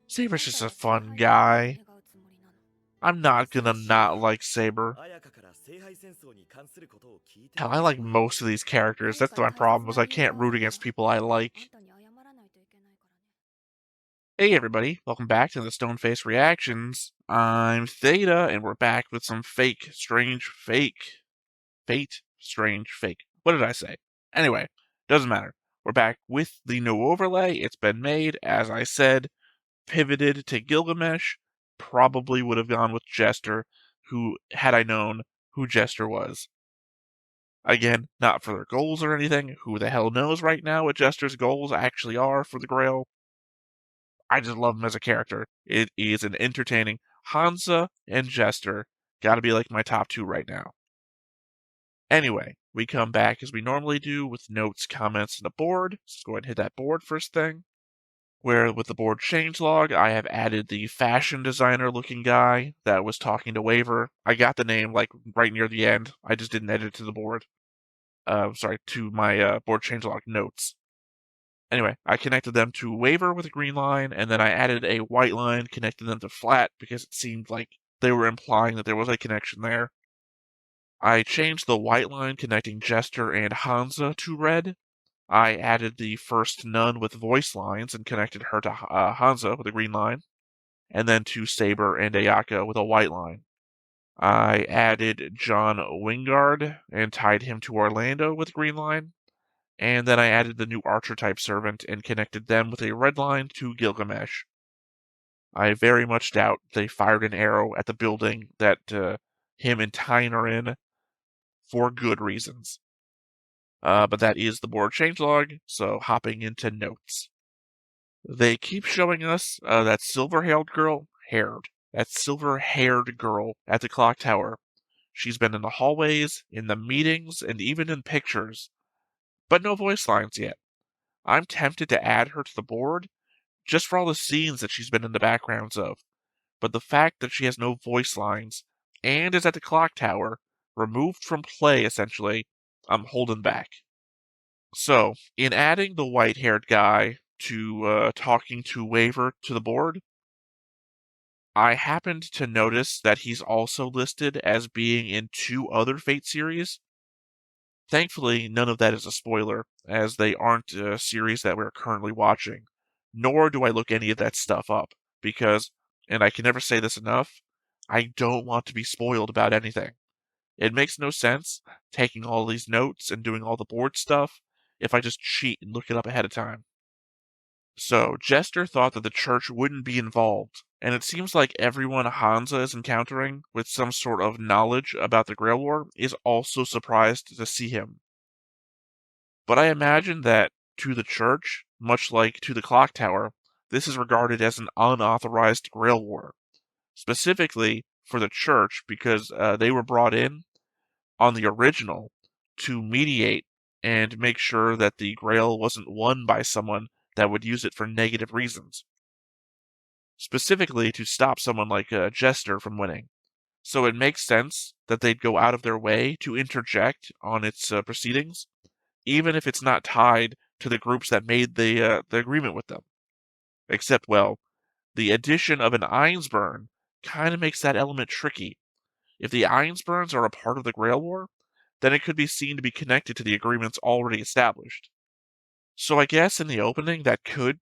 Saber's just a fun guy. I'm not gonna not like Saber. Hell, I like most of these characters. That's my problem, is I can't root against people I like. Hey everybody, welcome back to the Stoneface Reactions. I'm Theta, and we're back with some fate, strange, fake. What did I say? Anyway, doesn't matter. We're back with the new overlay. It's been made, as I said, pivoted to Gilgamesh. Probably would have gone with Jester, who, had I known who Jester was. Again, not for their goals or anything. Who the hell knows right now what Jester's goals actually are for the Grail? I just love him as a character. It is an entertaining Hansa and Jester. Gotta be like my top two right now. Anyway, we come back as we normally do with notes, comments, and a board. So let's go ahead and hit that board first thing. Where with the board changelog, I have added the fashion designer looking guy that was talking to Waver. I got the name like right near the end. I just didn't edit it to the board. To my board changelog notes. Anyway, I connected them to Waver with a green line, and then I added a white line connecting them to flat because it seemed like they were implying that there was a connection there. I changed the white line connecting Jester and Hansa to red. I added the first nun with voice lines and connected her to Hansa with a green line, and then to Saber and Ayaka with a white line. I added John Wingard and tied him to Orlando with a green line, and then I added the new archer-type servant and connected them with a red line to Gilgamesh. I very much doubt they fired an arrow at the building that him and Tyne are in for good reasons. But that is the board changelog, so hopping into notes. They keep showing us that silver-haired girl at the clock tower. She's been in the hallways, in the meetings, and even in pictures. But no voice lines yet. I'm tempted to add her to the board, just for all the scenes that she's been in the backgrounds of. But the fact that she has no voice lines, and is at the clock tower, removed from play essentially, I'm holding back. So, in adding the white-haired guy to talking to Waver to the board, I happened to notice that he's also listed as being in two other Fate series. Thankfully, none of that is a spoiler, as they aren't a series that we're currently watching. Nor do I look any of that stuff up, because, and I can never say this enough, I don't want to be spoiled about anything. It makes no sense taking all these notes and doing all the board stuff if I just cheat and look it up ahead of time. So, Jester thought that the church wouldn't be involved, and it seems like everyone Hansa is encountering with some sort of knowledge about the Grail War is also surprised to see him. But I imagine that to the church, much like to the clock tower, this is regarded as an unauthorized Grail War. Specifically for the church because they were brought in on the original to mediate and make sure that the Grail wasn't won by someone that would use it for negative reasons. Specifically to stop someone like Jester from winning. So it makes sense that they'd go out of their way to interject on its proceedings, even if it's not tied to the groups that made the agreement with them. Except, well, the addition of an Einsburn kind of makes that element tricky. If the Einsburns are a part of the Grail War, then it could be seen to be connected to the agreements already established. So I guess in the opening, that kid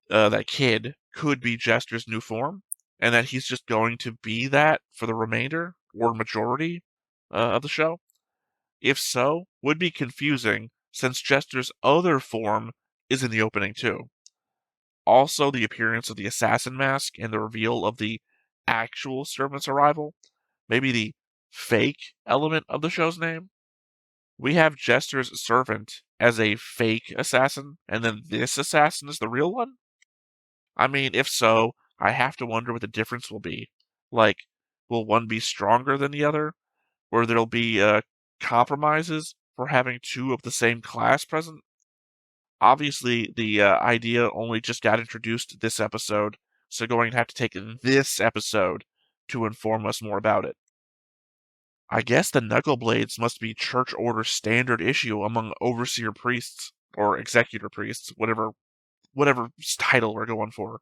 could be Jester's new form, and that he's just going to be that for the remainder or majority of the show. If so, would be confusing since Jester's other form is in the opening too. Also, the appearance of the assassin mask and the reveal of the actual servant's arrival, maybe the fake element of the show's name. We have Jester's servant as a fake assassin, and then this assassin is the real one? I mean, if so, I have to wonder what the difference will be. Like, will one be stronger than the other? Or there'll be compromises for having two of the same class present? Obviously, the idea only just got introduced this episode, so going to have to take this episode to inform us more about it. I guess the knuckle blades must be church order standard issue among overseer priests or executor priests, whatever title we're going for.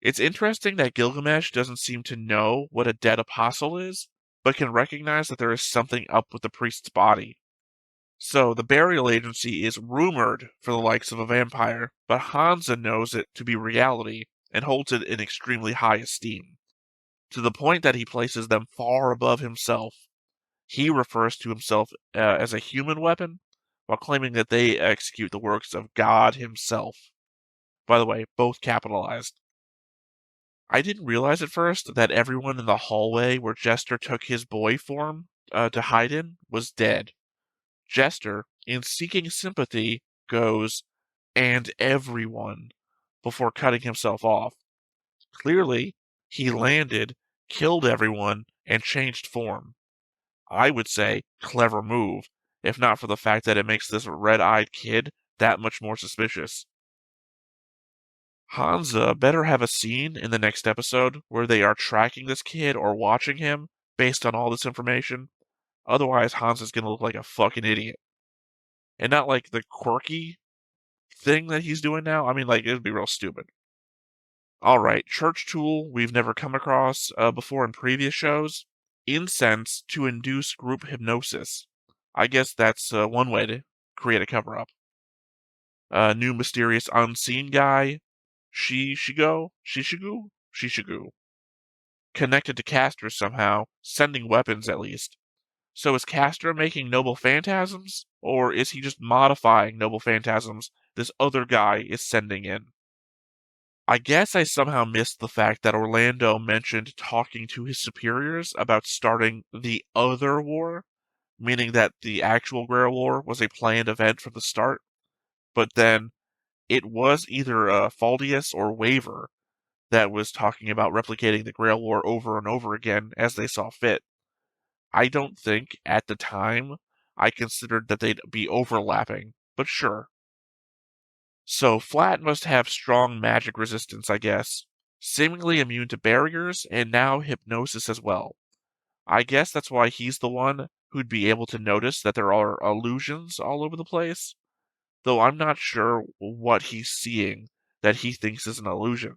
It's interesting that Gilgamesh doesn't seem to know what a dead apostle is, but can recognize that there is something up with the priest's body. So the burial agency is rumored for the likes of a vampire, but Hansa knows it to be reality and holds it in extremely high esteem, to the point that he places them far above himself. He refers to himself as a human weapon, while claiming that they execute the works of God himself. By the way, both capitalized. I didn't realize at first that everyone in the hallway where Jester took his boy form to hide in was dead. Jester, in seeking sympathy, goes, "and everyone," before cutting himself off. Clearly, he landed, killed everyone, and changed form. I would say clever move, if not for the fact that it makes this red-eyed kid that much more suspicious. Hansa better have a scene in the next episode where they are tracking this kid or watching him based on all this information. Otherwise, Hansa's gonna look like a fucking idiot. And not like the quirky thing that he's doing now. I mean, like, it'd be real stupid. Alright, church tool we've never come across before in previous shows. Incense to induce group hypnosis. I guess that's one way to create a cover-up. New mysterious unseen guy. Shishigu? Connected to Castor somehow, sending weapons at least. So is Castor making noble phantasms? Or is he just modifying noble phantasms this other guy is sending in? I guess I somehow missed the fact that Orlando mentioned talking to his superiors about starting the other war, meaning that the actual Grail War was a planned event from the start, but then it was either Faldius or Waver that was talking about replicating the Grail War over and over again as they saw fit. I don't think, at the time, I considered that they'd be overlapping, but sure. So Flat must have strong magic resistance, I guess. Seemingly immune to barriers, and now hypnosis as well. I guess that's why he's the one who'd be able to notice that there are illusions all over the place, though I'm not sure what he's seeing that he thinks is an illusion.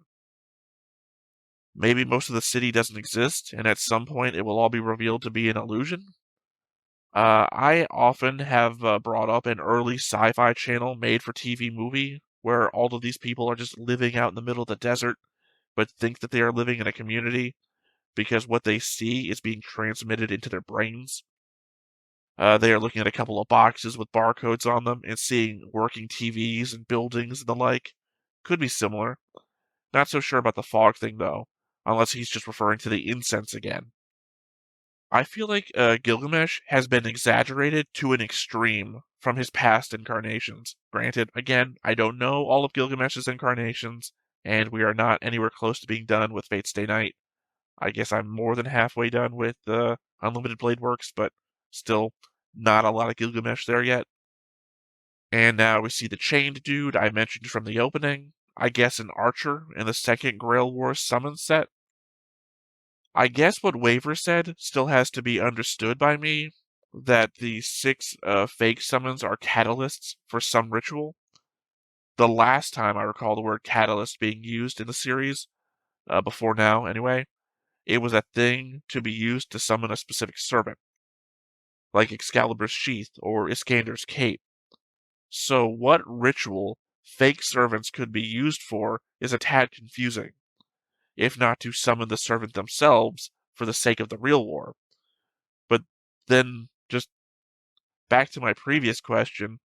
Maybe most of the city doesn't exist, and at some point it will all be revealed to be an illusion? I often have brought up an early sci-fi channel made for TV movie where all of these people are just living out in the middle of the desert, but think that they are living in a community because what they see is being transmitted into their brains. They are looking at a couple of boxes with barcodes on them and seeing working TVs and buildings and the like. Could be similar. Not so sure about the fog thing, though, unless he's just referring to the incense again. I feel like Gilgamesh has been exaggerated to an extreme from his past incarnations. Granted, again, I don't know all of Gilgamesh's incarnations, and we are not anywhere close to being done with Fate Stay Night. I guess I'm more than halfway done with Unlimited Blade Works, but still not a lot of Gilgamesh there yet. And now we see the chained dude I mentioned from the opening. I guess an archer in the second Grail War summon set. I guess what Waver said still has to be understood by me, that the 6 fake summons are catalysts for some ritual. The last time I recall the word catalyst being used in the series, before now anyway, it was a thing to be used to summon a specific servant, like Excalibur's sheath or Iskander's cape. So what ritual fake servants could be used for is a tad confusing, if not to summon the servant themselves for the sake of the real war. But then, just back to my previous question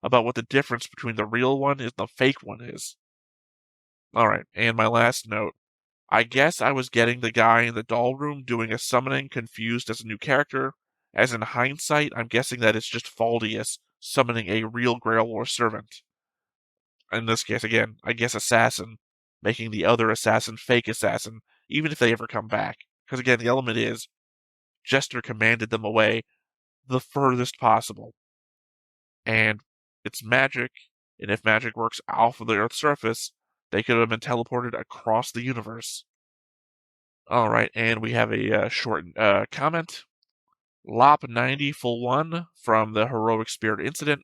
about what the difference between the real one and the fake one is. Alright, and my last note. I guess I was getting the guy in the doll room doing a summoning confused as a new character, as in hindsight, I'm guessing that it's just Faldius summoning a real Grail War servant. In this case, again, I guess assassin, making the other assassin fake assassin, even if they ever come back. Because again, the element is, Jester commanded them away the furthest possible. And it's magic, and if magic works off of the Earth's surface, they could have been teleported across the universe. Alright, and we have a short comment. Lop90 full 1 from the Heroic Spirit Incident.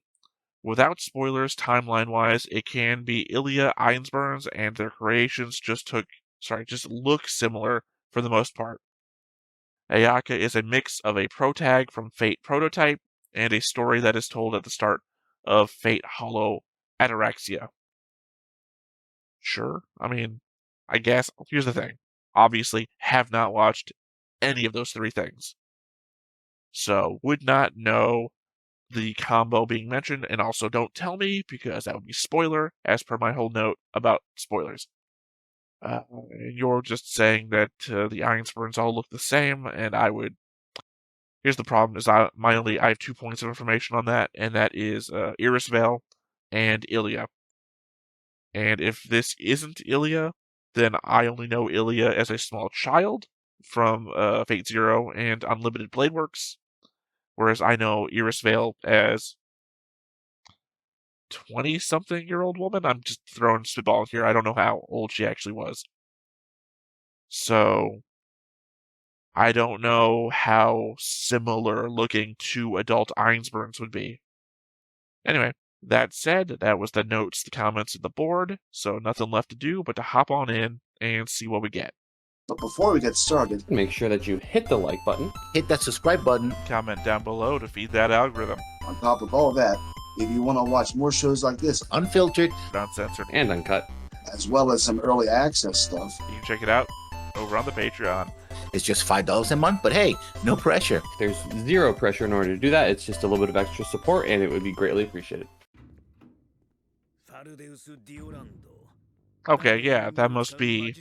Without spoilers, timeline-wise, it can be Ilya Einsburns and their creations just took just look similar for the most part. Ayaka is a mix of a protag from Fate Prototype and a story that is told at the start of Fate Hollow Ataraxia. Sure, I mean, I guess. Here's the thing. Obviously, have not watched any of those three things. So, would not know the combo being mentioned, and also don't tell me because that would be spoiler, as per my whole note about spoilers. You're just saying that the Ironsburns all look the same, and I would. Here's the problem: is I have 2 points of information on that, and that is Irisvale and Ilya. And if this isn't Ilya, then I only know Ilya as a small child from Fate Zero and Unlimited Blade Works, whereas I know Irisvale as 20-something-year-old woman. I'm just throwing spitball here. I don't know how old she actually was. So, I don't know how similar looking 2 adult Ironsburns would be. Anyway, that said, that was the notes, the comments, and the board, so nothing left to do but to hop on in and see what we get. But before we get started, make sure that you hit the like button, hit that subscribe button, comment down below to feed that algorithm. On top of all that, if you want to watch more shows like this, unfiltered, uncensored, and uncut, as well as some early access stuff, you can check it out over on the Patreon. It's just $5 a month, but hey, no pressure. There's zero pressure in order to do that. It's just a little bit of extra support, and it would be greatly appreciated. Okay, yeah, that must be...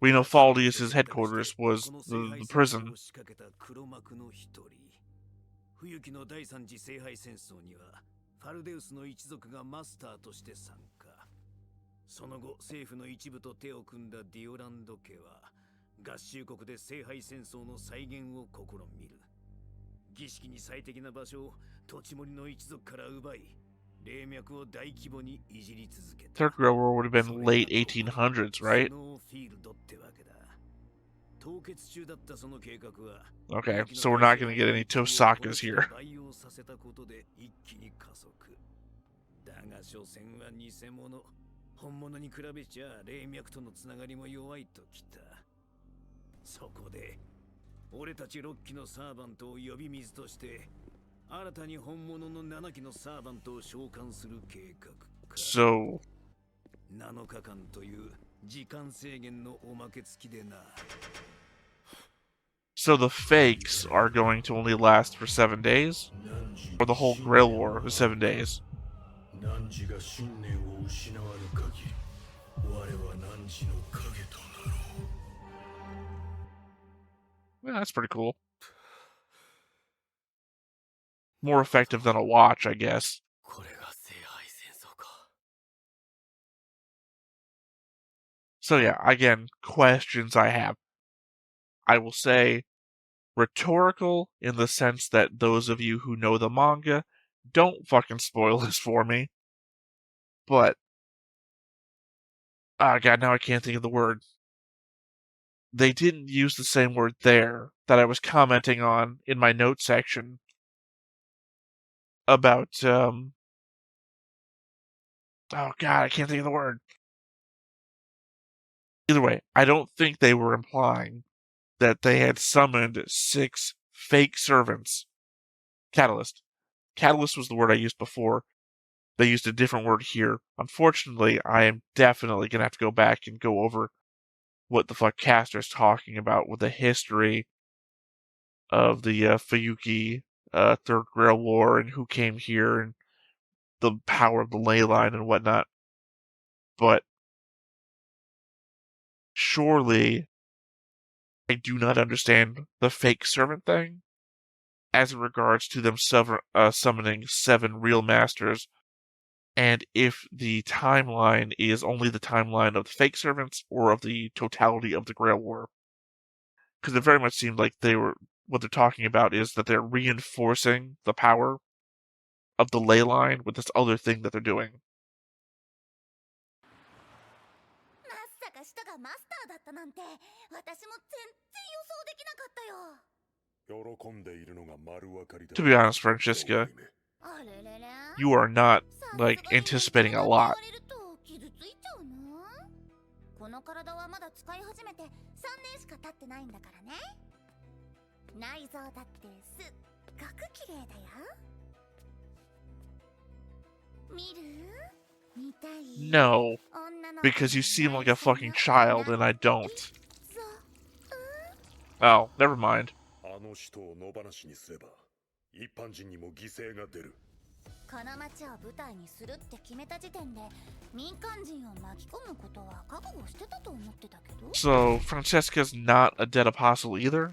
We know Faldius' headquarters was the prison. Third World War would have been late 1800s, right? Okay, so we're not going to get any Tosakas here. So... So the fakes are going to only last for 7 days? Or the whole Grail War is 7 days? Yeah, that's pretty cool. More effective than a watch, I guess. So yeah, again, questions I have. I will say rhetorical in the sense that those of you who know the manga, don't fucking spoil this for me. But, oh god, now I can't think of the word. They didn't use the same word there that I was commenting on in my notes section about, oh god, I can't think of the word. Either way, I don't think they were implying that they had summoned 6 fake servants. Catalyst. Catalyst was the word I used before. They used a different word here. Unfortunately, I am definitely going to have to go back and go over what the fuck Castor's talking about with the history of the Fuyuki Third Grail War and who came here and the power of the ley line and whatnot. But surely I do not understand the fake servant thing as in regards to them summoning 7 real masters, and if the timeline is only the timeline of the fake servants or of the totality of the Grail War. Because it very much seemed like what they're talking about is that they're reinforcing the power of the ley line with this other thing that they're doing. To be honest, Francesca, you are not, anticipating a lot. この体はまだ使い始めて3年しか経ってないんだからね。内臓だってすっごく綺麗だよ。見る？見たい？ No, 女の子 because you の seem like 内 a 臓 fucking の child 花 and I don't. そう Oh, never mind. あの人を野放しにすれば一般人にも犠牲が出る。この町を舞台にするって決めた時点で民間人を巻き込むことは覚悟してたと思ってたけど。 So, Francesca's not a dead apostle either?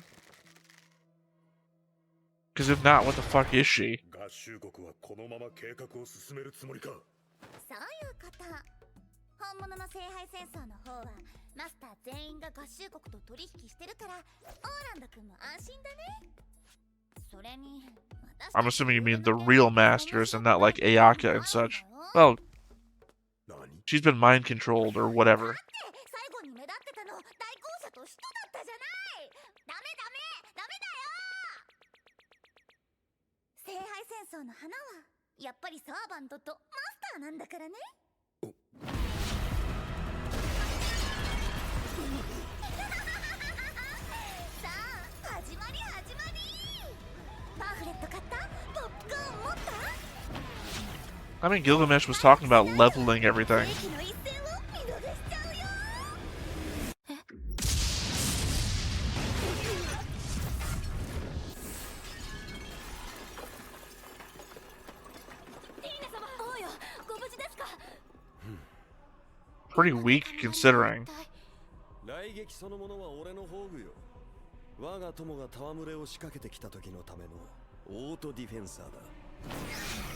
Because if not, what the fuck is she? 合衆国はこのまま計画を進めるつもりか。そういうこと。本物の聖杯戦争の方はマスター全員が合衆国と取引してるからオーランド君も安心だね。それに I'm assuming you mean the real masters and not like Ayaka and such. Well, 何？ she's been mind controlled or whatever. 最後に目立ってたの大公社と使徒だったじゃない。ダメだよ。聖杯戦争の花はやっぱりサーバントとマスターなんだからね。さあ始まり。パンフレット買った？ポップコーン持った？ I mean, Gilgamesh was talking about leveling everything. 世紀の一戦を見逃しちゃうよ。ティーナ様、おうよ、ご無事ですか？ Pretty weak considering. 来撃そのものは俺の宝具よ。我が友が戯れを仕掛けてきた時のためのオートディフェンサーだ。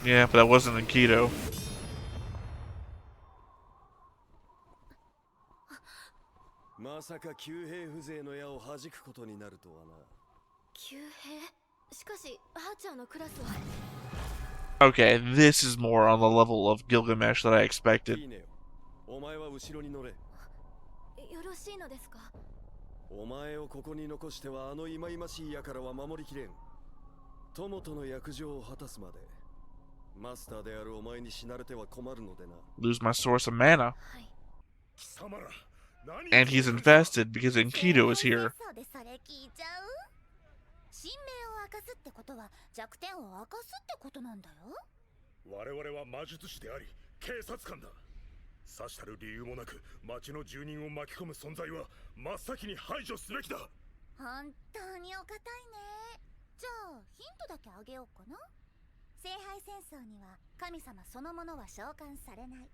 Yeah, but that wasn't enkidu. まさか旧兵風情の矢を弾くことになるとはな。旧兵？しかしアーチャーのクラスは Okay, this is more on the level of Gilgamesh that I いい expected. ねよ。お前は後ろに乗れ。よろしいのですか？お前をここに残してはあの忌々しい矢からは守りきれん。友との約定を果たすまでマスターであるお前に死なれては困るのでな。 Lose my source of mana. はい。貴様ら何？ And he's invested because Enkidu is here. そうでそれ聞いちゃう？神明を明かすってことは弱点を明かすってことなんだよ。我々は魔術師であり警察官だ。さしたる理由もなく町の住人を巻き込む存在は真っ先に排除すべきだ。本当にお堅いね。じゃあヒントだけあげようかな。聖杯戦争には神様そのものは召喚されない。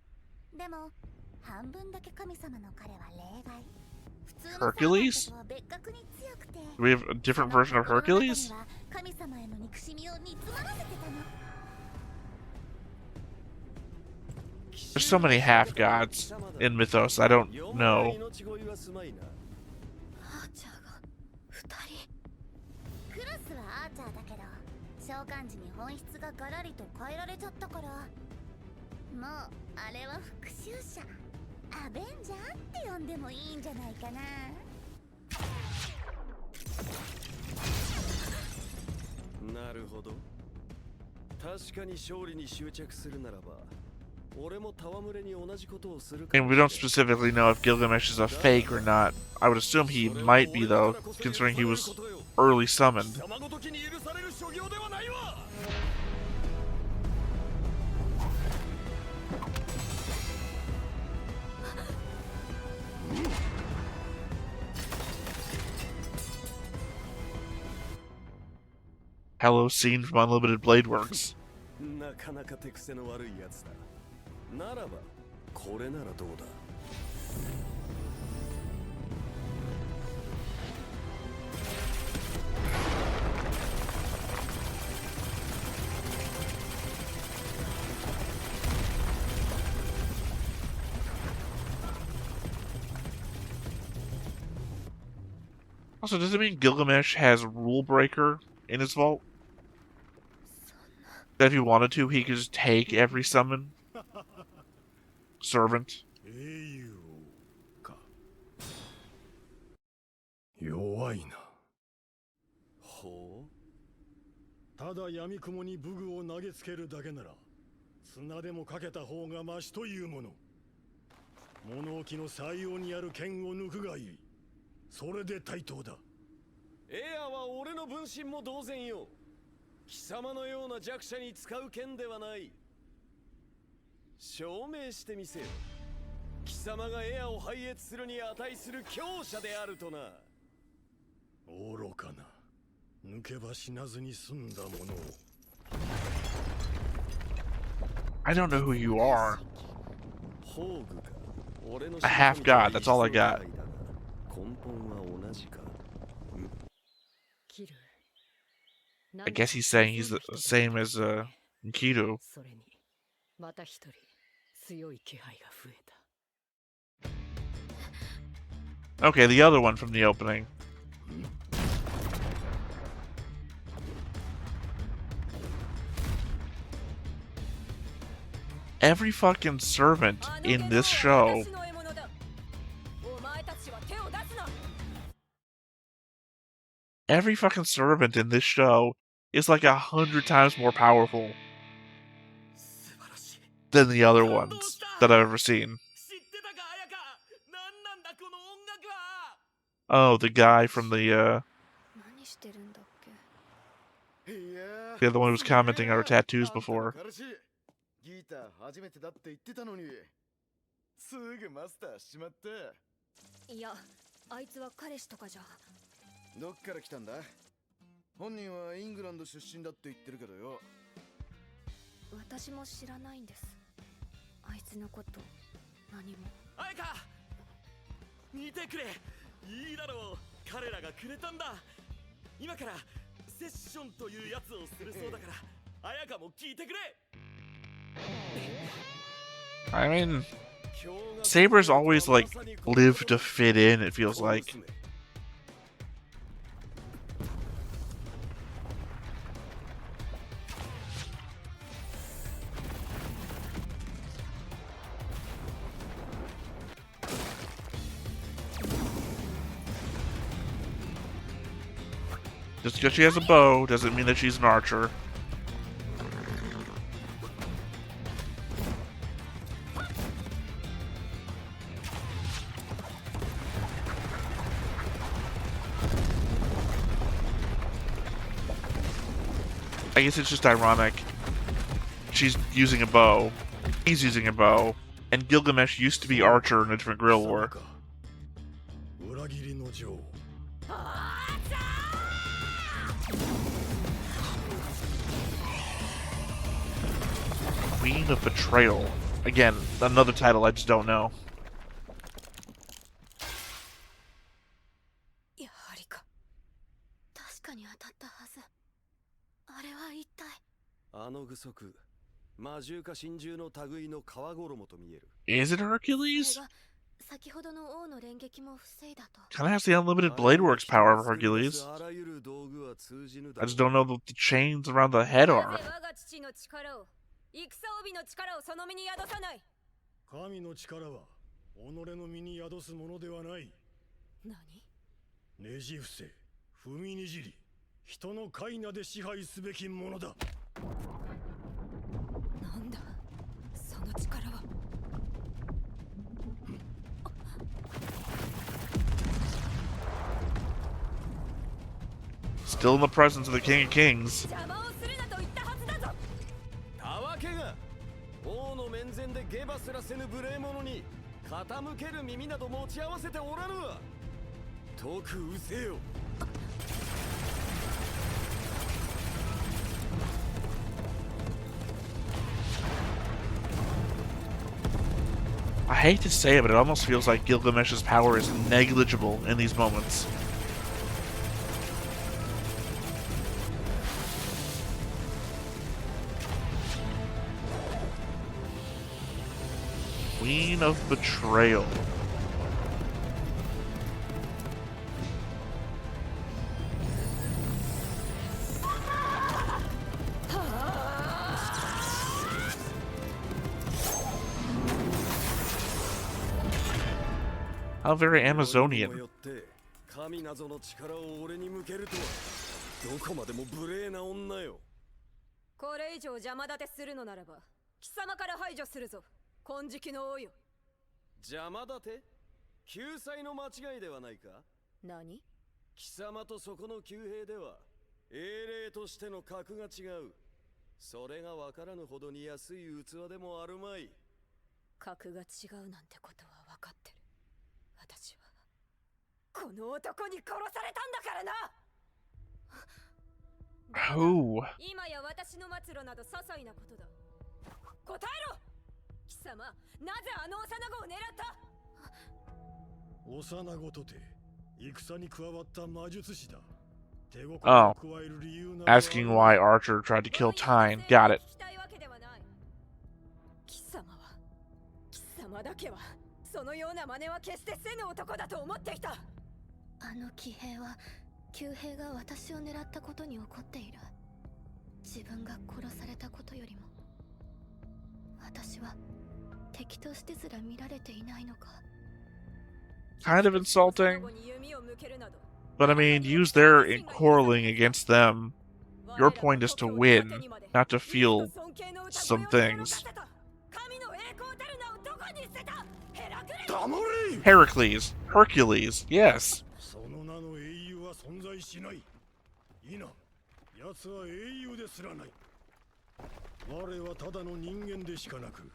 でも半分だけ神様の彼は例外。普通の Hercules? サーバントとは別格に強くて。 Do we have a different version of Hercules? 神様への憎しみを煮詰まらせてたの。 There's so many half gods in Mythos, I don't know. アーチャーが2人。クロスはアーチャーだけど召喚時に本質がガラリと変えられちゃったから、もうあれは復讐者アベンジャーって呼んでもいいんじゃないかな。なるほど。確かに勝利に執着するならば俺も戯れに同じことをするか I mean, も we don't しれん。 specifically know if Gilgamesh is a fake or not. I would assume he might be, though, considering he was early summoned. 貴様ごときに許される所業ではないわ。 Hello, scene from Unlimited Blade Works. なかなか手癖の悪いやつだ。ならばこれならどうだ。 Also, does it mean Gilgamesh has Rule Breaker in his vault? That if he wanted to, he could just take every summon? Servant. 英雄か。弱いな。ほう。ただ闇雲に武具を投げつけるだけなら、砂でもかけた方がマシというもの。物置の採用にある剣を抜くがいい。それで対等だ。エアは俺の分身も同然よ。貴様のような弱者に使う剣ではない。証明してみせよ。貴様がエアを拝謁するに値する強者であるとな。愚かな。抜けば死なずに済んだものを。I don't know who you are. ホーグか。俺の A half god, that's all I got. 根本は同じか。I guess he's saying he's the same as enkidu. それにまた一人強い気配が増えた。 Okay, the other one from the opening. Every fucking servant in this show is like 100 times more powerful than the other ones that I've ever seen. Oh, the guy from the other one who was commenting on our tattoos before. ギター初めてだって言ってたのにすぐマスターしちまった。いや、あいつは彼氏とかじゃ。どっから来たんだ？本人はイングランド出身だって言ってるけどよ。私も知らないんです。あいつのこと何も。あいか、見てくれ。いいだろう。彼らがくれたんだ。今からセッションというやつをするそうだから、あやかも聞いてくれ。I mean, Saber's always like live to fit in, it feels like. Just because she has a bow doesn't mean that she's an archer. I guess it's just ironic. She's using a bow, he's using a bow, and Gilgamesh used to be Archer in a different guerrilla war. Queen of Betrayal. Again, another title I just don't know. やはりか。確かに当たったはず。あれは一体。あの具足、魔獣か神獣の類の皮衣と見える。Is it Hercules? 先ほどの王の連撃も防いだと。 Kinda has the unlimited blade works power of Hercules. I just don't know what the chains around the head are. 神の力は己の身に宿すものではない。何？ねじ伏せ、踏みにじり、人の快なで支配すべきものだ。なんだ、その力は。Still in the presence of the King of Kings. たわけが王の面前でゲバすらせぬ無礼者に傾ける耳など持ち合わせておらぬわ。遠くうせよ。I hate to say it, but it almost feels like Gilgamesh's power is negligible in these moments. Queen of Betrayal. How very Amazonian. 神なぞの力を俺に向けるとはどこまでも無礼な女よ。これ以上邪魔立てするのならば貴様から排除するぞ、金色の王よ。邪魔だて？救済の間違いではないか？何？貴様とそこの旧兵では英霊としての格が違う。それがわからぬほどに安い器でもあるまい。格が違うなんてことは分かってる。私はこの男に殺されたんだからな。Who? 今や私の末路など些細なことだ。答えろ！貴様、なぜあの幼子を狙った？幼子とて戦に加わった魔術師だ。手心を Oh. 加える理由など Asking why Archer tried to kill Tyne. Got it. 貴様だけはそのような真似は決してせぬ男だと思っていた。あの騎兵は旧兵が私を狙ったことに怒っている。自分が殺されたことよりも私は敵としてすら見られていないのか。 Kind of insulting. But I mean, use their quarreling against them. Your point is to win, not to feel some things. Heracles. Hercules. Yes. その名の英雄は存在しない。いいな、奴は英雄ですらない。我はただの人間でしかなく、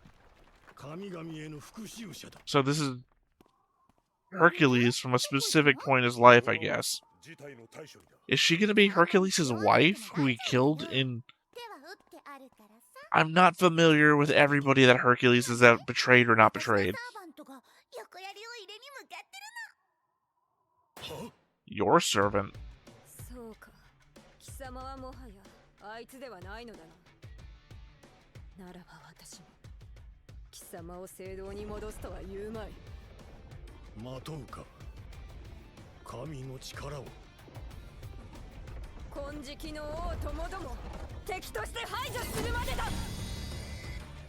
神々への復讐者だ。 So this is Hercules from a specific point in his life, I guess. Is she gonna be Hercules' wife, who he killed in... I'm not familiar with everybody that Hercules has betrayed or not betrayed. Your servant? そうか。貴様はもはやあいつではないのだな。ならば私も貴様を聖堂に戻すとは言うまい。待とうか、神の力を。金色の王ともども敵として排除するまでだ。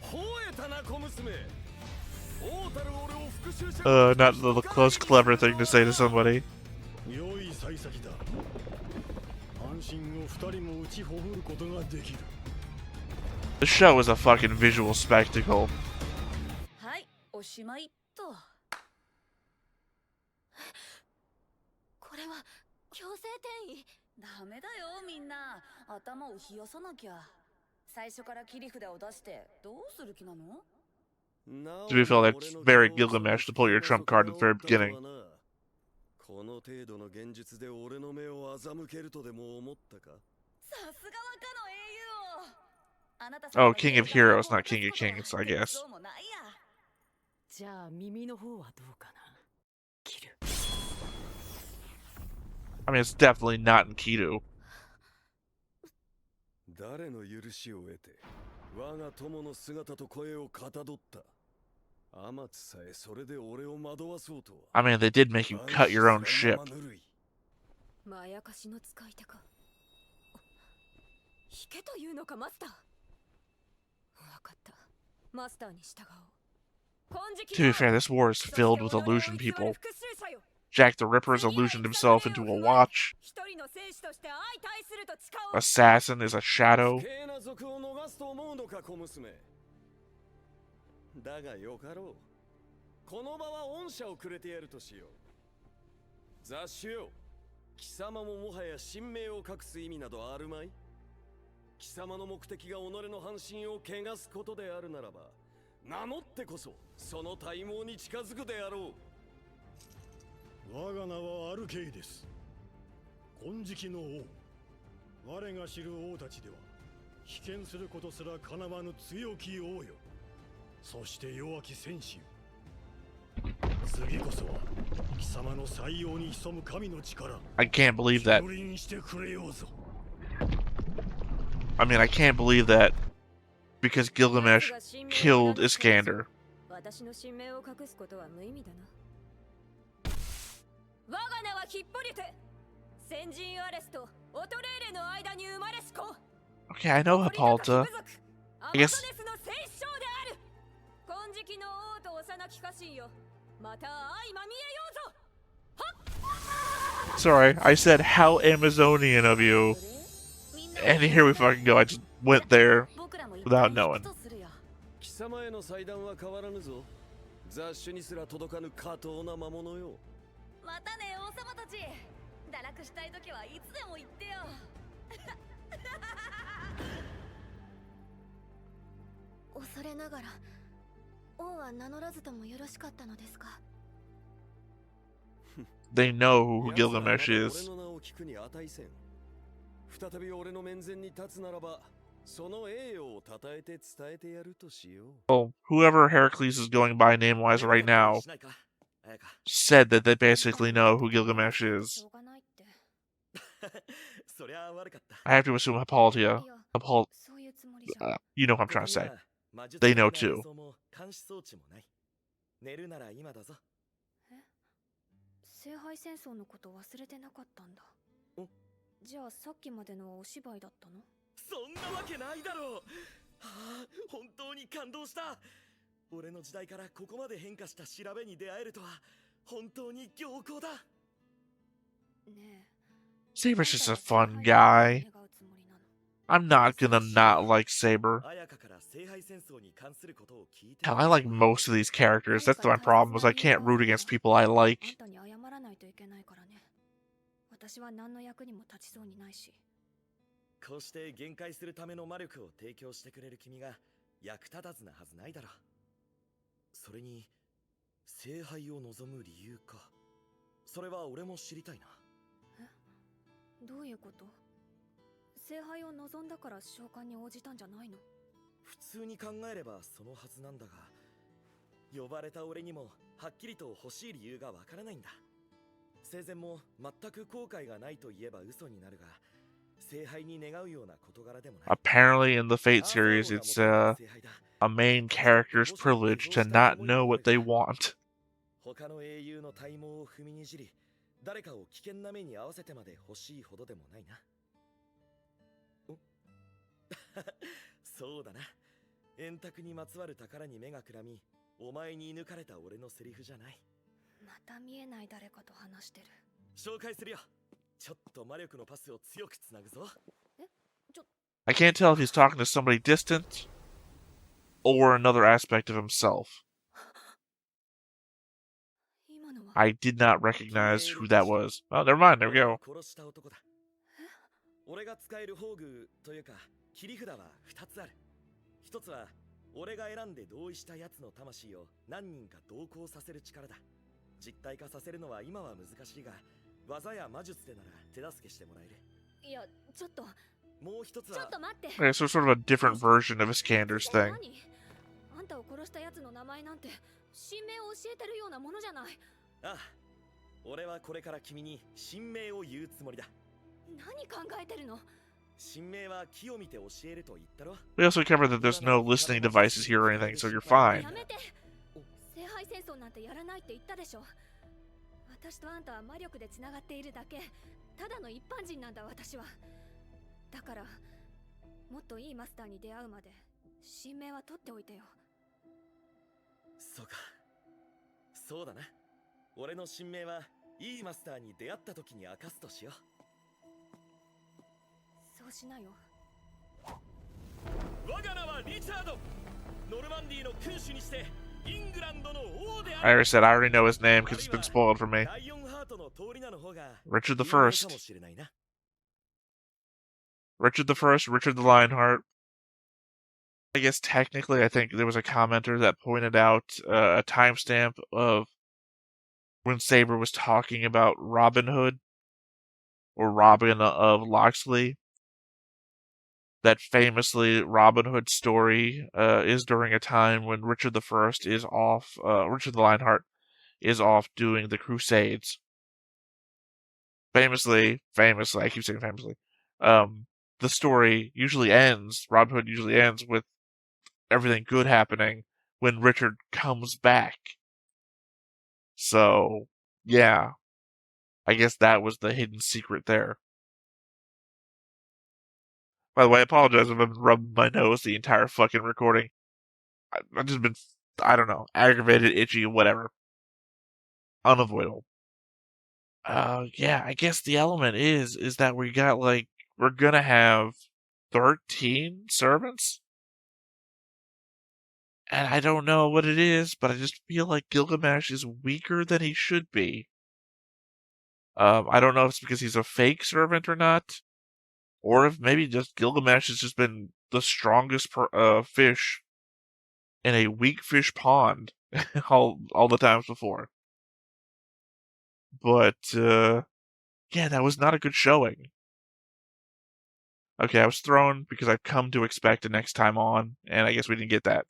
吠えたな小娘。王たる俺を復讐者。 Not the close, clever thing to say to somebody. 良い幸先だ。安心を二人も打ちほぐることができる。 The show is a fucking visual spectacle. はい、おしまいっと。これは強制転移。ダメだよみんな。頭を冷やさなきゃ。最初から切り札を出してどうする気なの？ Do you feel that's very Gilgamesh to pull your trump card at the very beginning? この程度の現実で俺の目を欺けるとでも思ったか？さすがはかの英雄王。あなた Oh, King of Heroes, not King of Kings, I guess. じゃあ耳の方はどうかな。切る。 I mean, it's definitely not enkidu. 誰の許しを得て我が友の姿と声をかたどった。天津さえそれで俺を惑わそうとは。 I mean, they did make you cut your own ship. まやかしの使い手か。引けというのかマスター。わかった。マスターに従おう。 To be fair, this war is filled with illusion people. Jack the Ripper has illusioned himself into a watch. Assassin is a shadow. だがよかろう。この場は恩赦をくれてやるとしよう。雑種よ、貴様ももはや神明を隠す意味などあるまい？貴様の目的が己の半身を汚すことであるならば、名乗ってこそその体毛に近づくであろう。我が名はアルケイです。金色の王。我が知る王たちでは被験することすらかなわぬ強き王よ。そして弱き戦士よ。次こそは貴様の採用に潜む神の力。 I can't believe that. 蹂躙してくれようぞ。 I mean, I can't believe that because Gilgamesh killed Iskander. 私の神明を隠すことは無意味だな。我が名はヒッポリテ。先人アレスとオトレーレの間に生まれし子。 Okay, I know Hippolyta. I guess. 金色の王と幼き家臣よ。また相まみえようぞ。 Sorry, I said how Amazonian of you. And here we fucking go. I just went there without knowing. 貴様への祭壇は変わらぬぞ。雑種にすら届かぬ下等な魔物よ。またね、王様たち。堕落したいときはいつでも言ってよ。恐れながら、王は名乗らずともよろしかったのですか。They know who 奴らはまだ Gilgamesh 俺 is. の名を聞くに値せん。再び俺の面前に立つならば、その栄誉を称えて伝えてやるとしよう。 Well, whoever Heracles is going by name-wise right now しないか、綾香。 said that they basically know who Gilgamesh し is. ょうがないって。そりゃ悪かった。 I have to assume Hippolyta. いや、 Hippol- そういうつもりじゃ。you know what I'm trying to ここに say. は魔術 They 的 know な too. 演奏も監視装置もない。寝るなら今だぞ。聖杯戦争のこと忘れてなかったんだ。ん？じゃあさっきまでのはお芝居だったの？そんなわけないだろう。はあ、本当に感動した。俺の時代からここまで変化した調べに出会えるとは本当に良好だ。ねえ。 Saber's just a fun guy. I'm not gonna not like Saber. 綾香から聖杯戦争に関することを聞いて。 Hell, I like most of these characters. That's my problem, is I can't root against people I あん like. たに謝らないといけないからね。私は何の役にも立ちそうにないし。こうして限界するための魔力を提供してくれる君が役立たずなはずないだろう。それに聖杯を望む理由か。それは俺も知りたいな。どういうこと？聖杯を望んだから召喚に応じたんじゃないの？普通に考えればそのはずなんだが、呼ばれた俺にもはっきりと欲しい理由がわからないんだ。生前も全く後悔がないと言えば嘘になるが、聖杯に願うような事柄でもない。 Apparently, in the Fate series, it's a main character's privilege to not know what they want. 他の英雄の体毛を踏みにじり、誰かを危険な目に遭わせてまで欲しいほどでもないな。そうだな。円卓にまつわる宝に目がくらみ、お前に抜かれた俺のセリフじゃない。また見えない誰かと話してる。紹介するよ。ちょっと魔力のパスを強くつなぐぞ。 I can't tell if he's talking to somebody distant or another aspect of himself. 今のは。 I did not recognize who that was. Oh, never mind. There we go. 殺した男だ。俺が使える宝具というか切り札は2つある。1つは俺が選んで同意した奴の魂を何人か同行させる力だ。実体化させるのは今は難しいが、技や魔術でなら手助けしてもらえる。いや、ちょっと。もう1つは。ちょっと待って。 Okay, so sort of a different version of Iskander's thing. 何？あんたを殺した奴の名前なんて神名を教えてるようなものじゃない。ああ、俺はこれから君に神名を言うつもりだ。何考えてるの？神名は木を見て教えると言ったろ。 We also covered that there's no listening devices here or anything, so you're fine. やめて。聖杯戦争なんてやらないって言ったでしょ。私とあんたは魔力でつながっているだけ。ただの一般人なんだ私は。だからもっといいマスターに出会うまで神名は取っておいてよ。そうか。そうだな。俺の神名はいいマスターに出会った時に明かすとしよう。そうしなよ。我が名はリチャード。ノルマンディの君主にしてイングランドの王で I ある。 already said I already know his name because it's been spoiled for me. ライオンハートの通りなの方が Richard the 有名かも First. しれないな。 Richard the First, Richard the Lionheart. I guess technically, I think there was a commenter that pointed out a timestamp of when Saber was talking about Robin Hood or Robin of Locksley. That famously Robin Hood story is during a time when Richard the First is off. Richard the Lionheart is off doing the Crusades. Famously, I keep saying famously. The story usually ends. Robin Hood usually ends with everything good happening when Richard comes back. So, yeah, I guess that was the hidden secret there. By the way, I apologize if I've been rubbing my nose the entire fucking recording. I've just been, I don't know, aggravated, itchy, whatever. Unavoidable. Yeah, I guess the element is that we got, like, we're gonna have 13 servants? And I don't know what it is, but I just feel like Gilgamesh is weaker than he should be. I don't know if it's because he's a fake servant or not, or if maybe just Gilgamesh has just been the strongest fish in a weak fish pond all the times before. But yeah, that was not a good showing. Okay, I was thrown because I've come to expect it next time on, and I guess we didn't get that.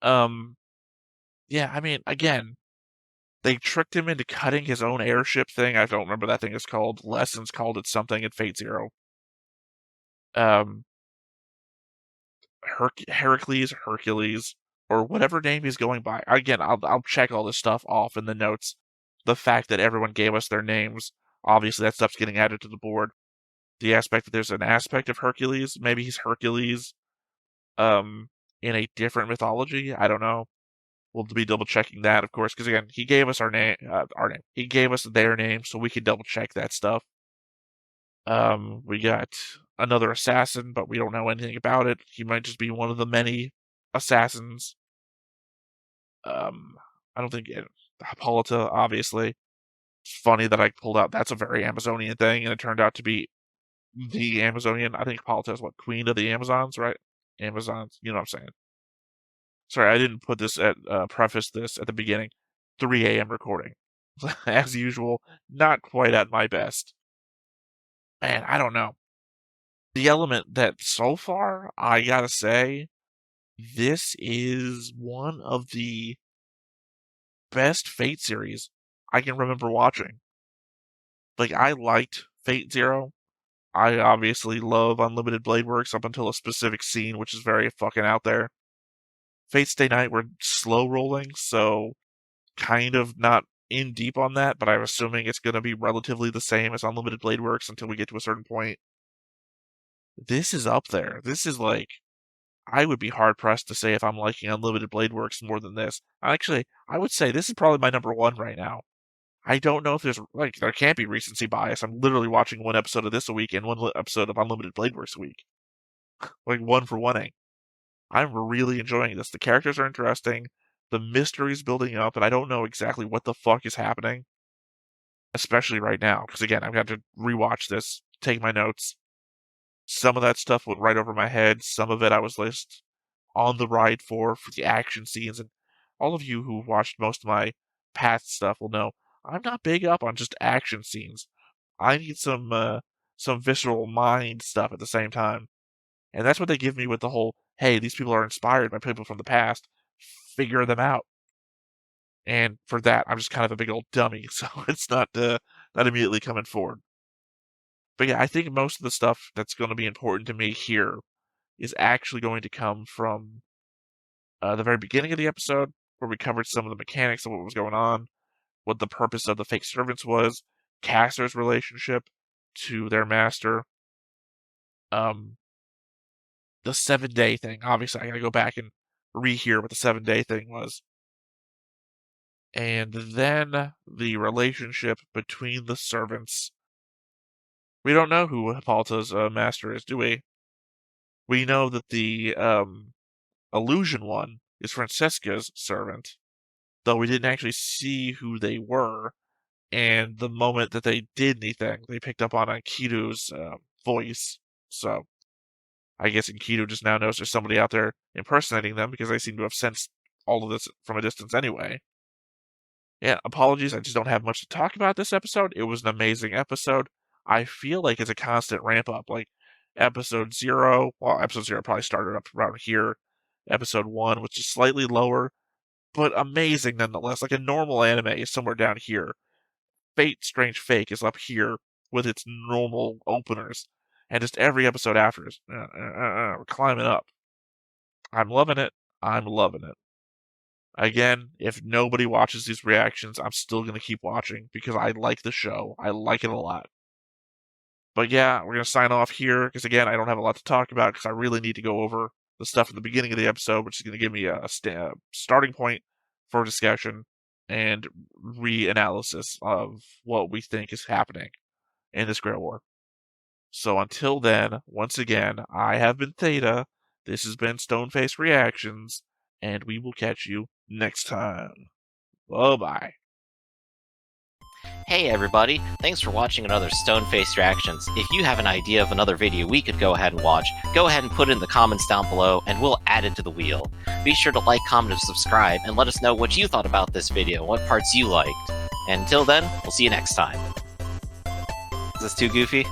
Yeah, I mean, again, they tricked him into cutting his own airship thing. I don't remember that thing is called. Lessons called it something in Fate Zero. Um, Hercules, or whatever name he's going by. Again, I'll check all this stuff off in the notes. The fact that everyone gave us their names, obviously that stuff's getting added to the board. The aspect that there's an aspect of Hercules, maybe he's Hercules, in a different mythology. I don't know. We'll be double checking that, of course, because again, he gave us our name. He gave us their name, so we could double check that stuff. We got another assassin, but we don't know anything about it. He might just be one of the many assassins. I don't think Hippolyta, obviously. It's funny that I pulled out that's a very Amazonian thing, and it turned out to be the Amazonian. I think Hippolyta is what, Queen of the Amazons, right? Amazons, you know what I'm saying. Sorry, I didn't put this preface this at the beginning. 3 a.m. recording. As usual, not quite at my best. Man, I don't know. The element that so far, I gotta say, this is one of the best Fate series I can remember watching. Like, I liked Fate Zero. I obviously love Unlimited Blade Works up until a specific scene, which is very fucking out there. Fate Stay Night were slow rolling, so kind of not in deep on that, but I'm assuming it's going to be relatively the same as Unlimited Blade Works until we get to a certain point. This is up there. This is like, I would be hard pressed to say if I'm liking Unlimited Blade Works more than this. Actually, I would say this is probably my number one right now. I don't know if there's, like, there can't be recency bias. I'm literally watching one episode of this a week and one episode of Unlimited Blade Works a week. Like, one for one. I'm really enjoying this. The characters are interesting. The mystery's building up, and I don't know exactly what the fuck is happening. Especially right now, because again, I've got to rewatch this, take my notes. Some of that stuff went right over my head. Some of it I was just on the ride for the action scenes. And all of you who watched most of my past stuff will know I'm not big up on just action scenes. I need some visceral mind stuff at the same time. And that's what they give me with the whole, hey, these people are inspired by people from the past. Figure them out. And for that, I'm just kind of a big old dummy, so it's not immediately coming forward. But yeah, I think most of the stuff that's going to be important to me here is actually going to come from the very beginning of the episode, where we covered some of the mechanics of what was going on, what the purpose of the fake servants was, Castor's relationship to their master, um, the 7-day thing. Obviously, I gotta go back and rehear what the 7-day thing was. And then the relationship between the servants. We don't know who Hippolyta's master is, do we? We know that the illusion one is Francesca's servant, though we didn't actually see who they were. And the moment that they did anything, they picked up on enkidu's voice. So I guess enkidu just now knows there's somebody out there impersonating them because they seem to have sensed all of this from a distance anyway. Yeah, apologies, I just don't have much to talk about this episode. It was an amazing episode. I feel like it's a constant ramp up. Like episode 0, well, episode 0 probably started up around here. Episode 1 was just slightly lower, but amazing nonetheless. Like a normal anime is somewhere down here. Fate Strange Fake is up here with its normal openers. And just every episode after is we're climbing up. I'm loving it. I'm loving it. Again, if nobody watches these reactions, I'm still going to keep watching because I like the show. I like it a lot. But yeah, we're going to sign off here because, again, I don't have a lot to talk about because I really need to go over the stuff at the beginning of the episode, which is going to give me a starting point for discussion and reanalysis of what we think is happening in this Great War. So until then, once again, I have been Theta. This has been Stoneface Reactions, and we will catch you next time. Bye-bye. Hey everybody, thanks for watching another Stone-Faced Reactions. If you have an idea of another video we could go ahead and watch, go ahead and put it in the comments down below and we'll add it to the wheel. Be sure to like, comment, and subscribe, and let us know what you thought about this video and what parts you liked. And until then, we'll see you next time. Is this too goofy?